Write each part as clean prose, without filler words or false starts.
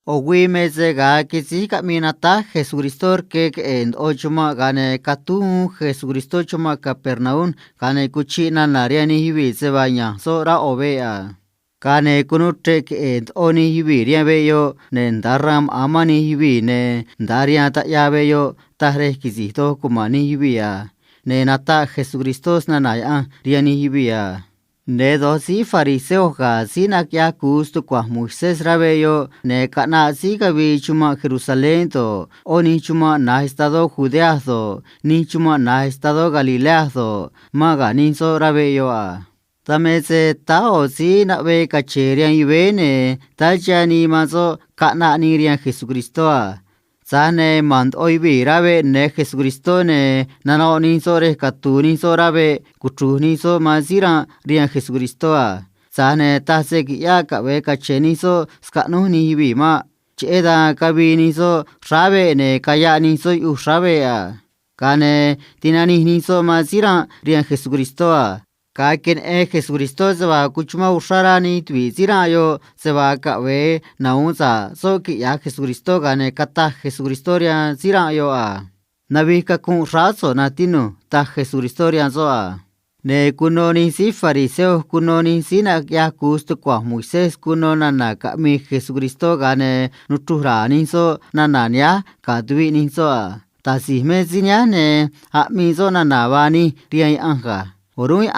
Owi meze ga kizi kaminata Jesucristo que en ochuma gane katu Jesucristo chuma Capernaum gane kuchina nariani hibi se baña sora ovea. Kane kunutrek et oni hibi riabeyo ne daram amani hibi ne daria ta yabeyo tahre kizito kumani hibia. Ne nata Jesucristo nanaya riani hibia. Ne dosi fariseo ga sina kya kustu kwa Moisés rabeyo ne kana si gabi chuma Jerusalén to oni chuma na estado Judea to ni chuma na estado Galilea to maga ninso rabeyo a tamese tao si na be kacherian ibene tachani maso kana ni rian Jesucristo a Sane mand oibi rabe ne Jesucristo ne nano ninso re katu ninso rabe kuchu ninso mazira rian Jesucristo a Sane tase kiya kabe kacheniso skanu ni hibi ma cheda kabi ninso rabe ne kaya ninso u rabe a Kane tinani ninso mazira rian Jesucristo a Kaken Jesucristo se va kuchuma usharani twizira yo se va kawe naunza so ki ya Jesucristo gane kata Jesucristo ria zira yo a nabi ka kun raso natino ta Jesucristo ria zo a ne kunoni si fariseo kunoni si na ya kusto kwa Moisés kunona na ka mi Jesucristo gane nuturani so nananya kadwi ni so a ta si mezinya ne a mi zo na navani ria anga Orui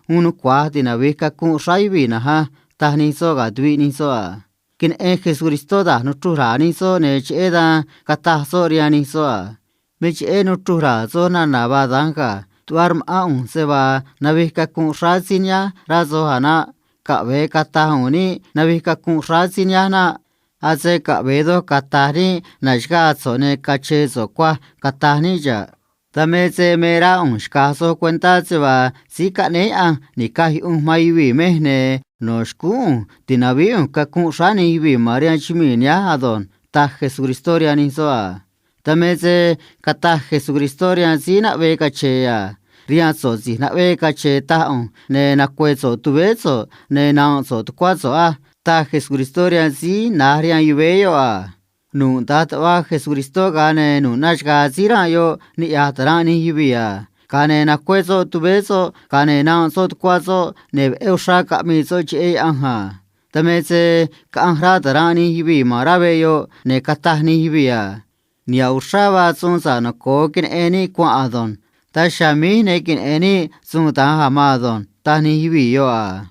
unu kwa tina vika kun raibi na ha tahni so ga dwi ni so a kin Jesucristo da nutura ni so ne cheda kata so ria ni so a me che nutura so na na ba danga tuarm se ba na vika kun rasinya razo hana ka ve kata huni na vika kun rasinya na ase ka vedo kata ni na shga so ne kache so kwa kata ni ja Tame se mera shkaso cuenta se va si kanea ni kahi maiwi mehne no shku tinabi kakun shani bi Maria chiminia adon ta Jesucristo ni soa Tame se kata Jesucristo si na be kachea ria so si na be kacheta ne na kweso tubeso ne na so tukwaso a ta Jesucristo si na ria ibeyo a Nu tatwa Jesucristo gane nu nashga zira yo ni atarani hibia. Kane na kweso tubeso, kane na so tukwaso, ne eusha kami so che anja. Tamese ka angra tarani hibi marabe yo ne katahni hibia. Ni aushaba sunsa no kokin eni kwa adon. Ta shami nekin eni sunta hamadon. Tahni hibi yo a.